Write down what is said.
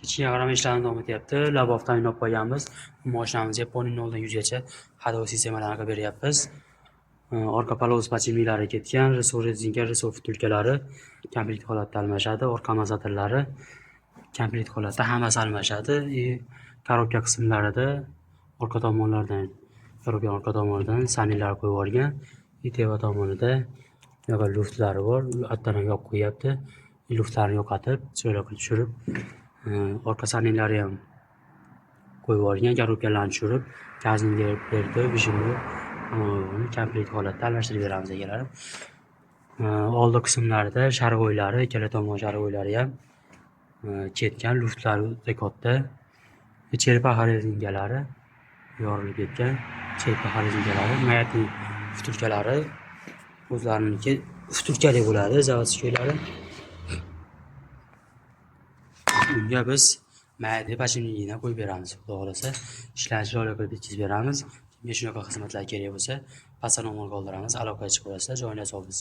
ichiga qarama ishlarni davom etyapti. Labov tayinlab qo'yganmiz. Mashinamizga Pony 0 dan 100 gacha hadov sistemalarni qilib beryapmiz. Orqa palovuz pachimilari ketgan, resor rezinka, resor vtulkalari komplet holatda almashadi. Orqa amortizatorlari komplet holatda hammasi almashadi. Korobka qismlarida orqa tomonidan saniylar qo'yib yuborgan. Teva tomonida yo'q luftlari bor. Altdan yopib qo'yapti. Luftlarni yo'qotib, joylarga tushirib, orqa sanilari ham qo'yib yuborgan. Korobkalarni tushirib, gazni berdi, vishimni komplet holatda almashtirib beramiz egalarim. Oldi qismlarida sharg'oylari, ikkala tomon sharg'oylari ham ketgan, luftlari juda katta. Cherpaxa rezinkalari yorilib ketgan. Cherpaxa rezinkalari, mayatning vtulkalari o'zlariniki vtulkali bo'ladi, zavodskiylari. Bunga biz mayatni pachimligini qo'yib beramiz. Xudo xolasa, ishlarni chiroyli qilib bitkazib beramiz. Kimga shunaqa xizmatlar kerak bo'lsa, pastdan nomor qoldiramiz, aloqaga chiqib olasizlar, joyingiz obsiz.